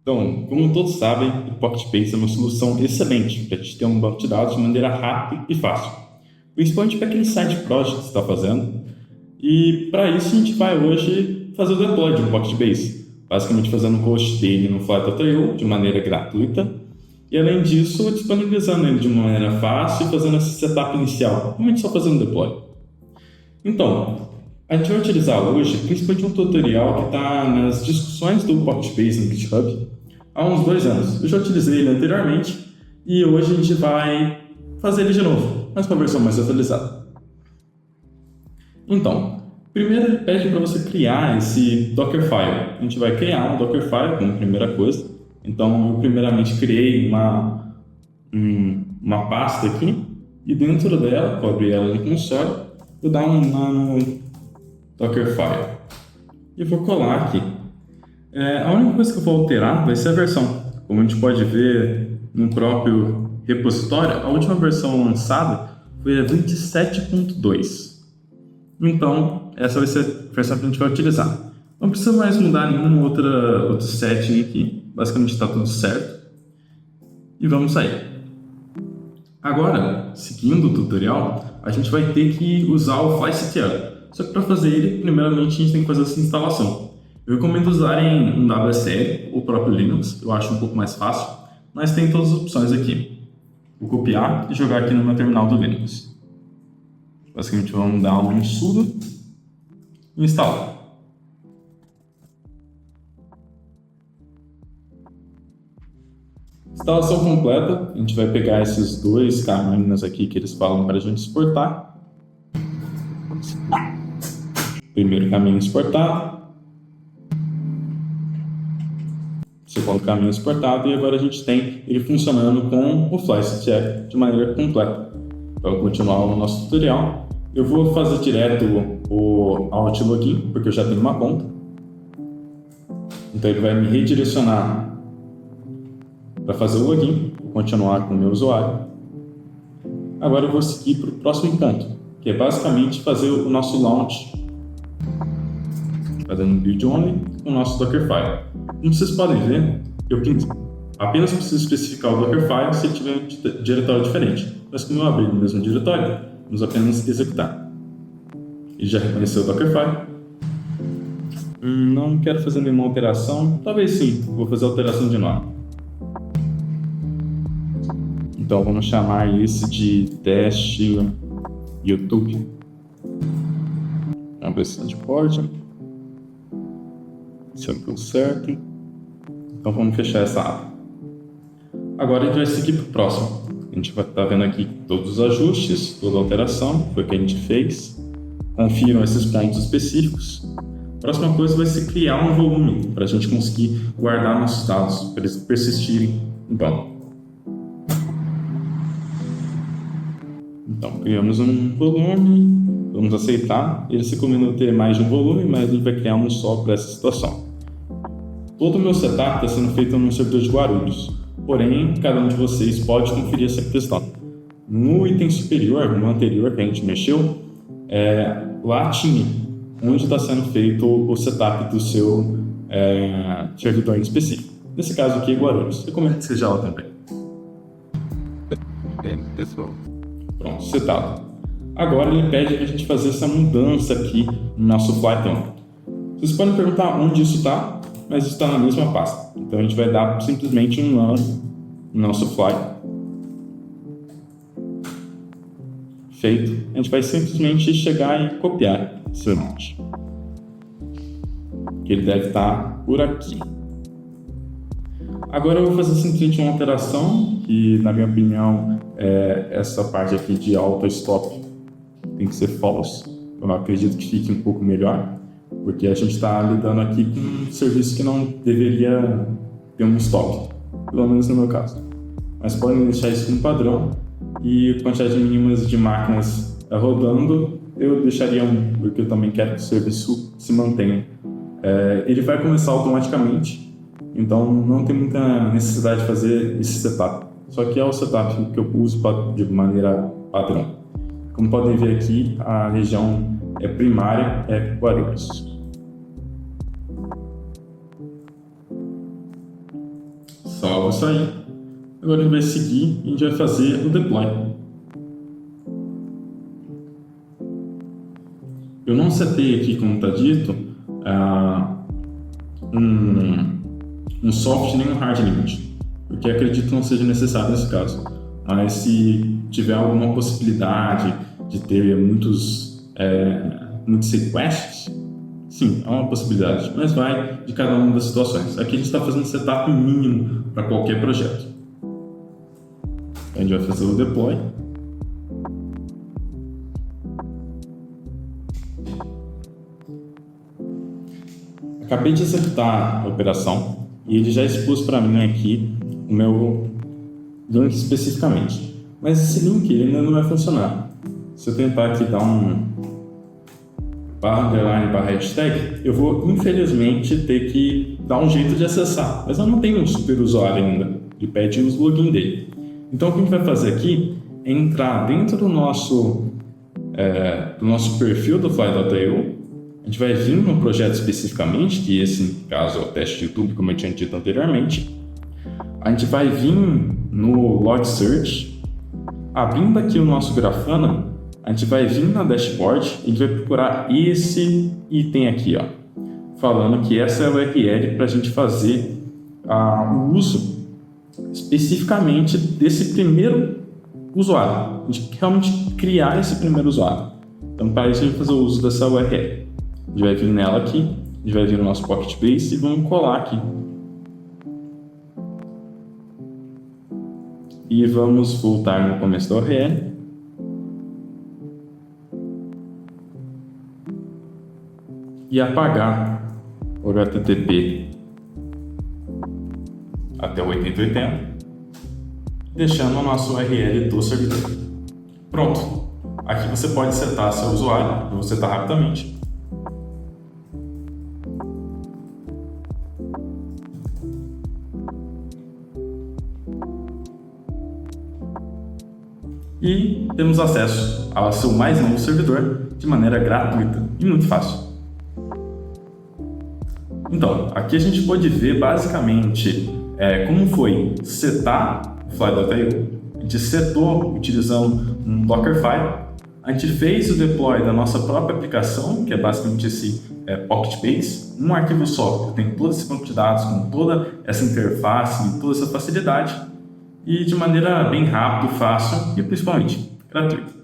Então, como todos sabem, o Pocket Base é uma solução excelente para a gente ter um banco de dados de maneira rápida e fácil, principalmente para aquele side project que você está fazendo. E para isso a gente vai hoje fazer o deploy de um Pocket Base, basicamente fazendo o host dele no Fly.io de maneira gratuita e, além disso, disponibilizando ele de uma maneira fácil e fazendo esse setup inicial, realmente só fazendo o deploy. Então, a gente vai utilizar hoje principalmente um tutorial que está nas discussões do Pocket Base no GitHub há uns 2 anos. Eu já utilizei ele anteriormente e hoje a gente vai fazer ele de novo, mas com a versão mais atualizada. Então, primeiro ele pede para você criar esse Dockerfile. A gente vai criar um Dockerfile como primeira coisa. Então, eu primeiramente criei uma pasta aqui e dentro dela, vou abrir ela no console, vou dar um nano Dockerfile e vou colar aqui. A única coisa que eu vou alterar vai ser a versão. Como a gente pode ver no próprio repositório, a última versão lançada foi a 27.2. Então, essa vai ser a versão que a gente vai utilizar. Não precisa mais mudar nenhum outro setting aqui. Basicamente está tudo certo. E vamos sair. Agora, seguindo o tutorial, a gente vai ter que usar o flyctl. Só que para fazer ele, primeiramente a gente tem que fazer essa instalação. Eu recomendo usarem um WSL ou o próprio Linux, eu acho um pouco mais fácil, mas tem todas as opções aqui. Vou copiar e jogar aqui no meu terminal do Linux. Basicamente vamos dar um sudo e instalar. Instalação completa, a gente vai pegar esses dois caminhos aqui que eles falam para a gente exportar. Primeiro caminho exportado. Segundo caminho exportado, e agora a gente tem ele funcionando com o flyctl de maneira completa. Para continuar o nosso tutorial, eu vou fazer direto o alt login, porque eu já tenho uma conta. Então ele vai me redirecionar para fazer o login, vou continuar com o meu usuário. Agora eu vou seguir para o próximo ponto, que é basicamente fazer o nosso launch, fazendo um build only com o nosso Dockerfile. Como vocês podem ver, eu apenas preciso especificar o Dockerfile se ele tiver um diretório diferente. Mas como eu abri no mesmo diretório, vamos apenas executar. Ele já reconheceu o Dockerfile. Não quero fazer nenhuma alteração. Talvez sim, vou fazer alteração de nome. Então vamos chamar isso de teste YouTube. Vamos ver se está de porta. Se é tudo certo. Então vamos fechar essa aba. Agora a gente vai seguir para o próximo. A gente vai estar vendo aqui todos os ajustes, toda a alteração, foi o que a gente fez. Confiram esses pontos específicos. A próxima coisa vai ser criar um volume para a gente conseguir guardar nossos dados, para eles persistirem no banco. Então criamos um volume, vamos aceitar. Ele se combinou ter mais de um volume, mas a gente vai criar um só para essa situação. Todo o meu setup está sendo feito no servidor de Guarulhos, porém, cada um de vocês pode conferir essa questão. No item superior, no anterior que a gente mexeu, lá tinha onde está sendo feito o setup do seu servidor em específico. Nesse caso aqui é Guarulhos. Recomendo que seja lá também. Pronto, setado. Agora ele pede para a gente fazer essa mudança aqui no nosso Flyton. Vocês podem perguntar onde isso está, mas isso está na mesma pasta. Então a gente vai dar simplesmente um nano no nosso fly. Feito. A gente vai simplesmente chegar e copiar esse monte. Que ele deve estar por aqui. Agora eu vou fazer simplesmente uma alteração, que na minha opinião essa parte aqui de auto-stop tem que ser false. Eu acredito que fique um pouco melhor, porque a gente está lidando aqui com um serviço que não deveria ter um stop, pelo menos no meu caso. Mas podem deixar isso como padrão, e quantidade mínimas de máquinas rodando eu deixaria 1, porque eu também quero que o serviço se mantenha. Ele vai começar automaticamente, então não tem muita necessidade de fazer esse setup. Só que é o setup que eu uso de maneira padrão. Como podem ver aqui, a região primária é Guarulhos. salvo isso aí. Agora ele vai seguir e a gente vai fazer o deploy. Eu não setei aqui, como está dito, um soft nem um hard limit, porque acredito que não seja necessário nesse caso. Mas se tiver alguma possibilidade de ter muitos requests, sim, é uma possibilidade, mas vai de cada uma das situações. Aqui a gente está fazendo setup mínimo para qualquer projeto. A gente vai fazer o deploy. Acabei de executar a operação e ele já expôs para mim aqui o meu link especificamente. Mas esse link ele ainda não vai funcionar. Se eu tentar aqui dar um /_hashtag, eu vou infelizmente ter que dar um jeito de acessar. Mas eu não tenho um super usuário ainda. Ele pede os login dele. Então o que a gente vai fazer aqui é entrar dentro do nosso perfil do Fly.io. A gente vai vir no projeto especificamente, que esse, no caso, é o teste de YouTube, como eu tinha dito anteriormente. A gente vai vir no Log Search, abrindo aqui o nosso Grafana, a gente vai vir na dashboard e a gente vai procurar esse item aqui, ó, falando que essa é a URL para a gente fazer o uso especificamente desse primeiro usuário. A gente realmente criar esse primeiro usuário. Então, para isso, a gente vai fazer o uso dessa URL. A gente vai vir nela aqui, a gente vai vir no nosso Pocket Base e vamos colar aqui. E vamos voltar no começo da URL. E apagar o HTTP até o 8080, deixando a nossa URL do servidor. Pronto! Aqui você pode setar seu usuário, eu vou setar rapidamente. E temos acesso ao seu mais novo servidor de maneira gratuita e muito fácil. Então, aqui a gente pode ver basicamente como foi setar o Fly.io. A gente setou utilizando um Dockerfile. A gente fez o deploy da nossa própria aplicação, que é basicamente esse Pocket Base, um arquivo só, que tem todo esse banco de dados, com toda essa interface e toda essa facilidade, e de maneira bem rápida, fácil e principalmente gratuita.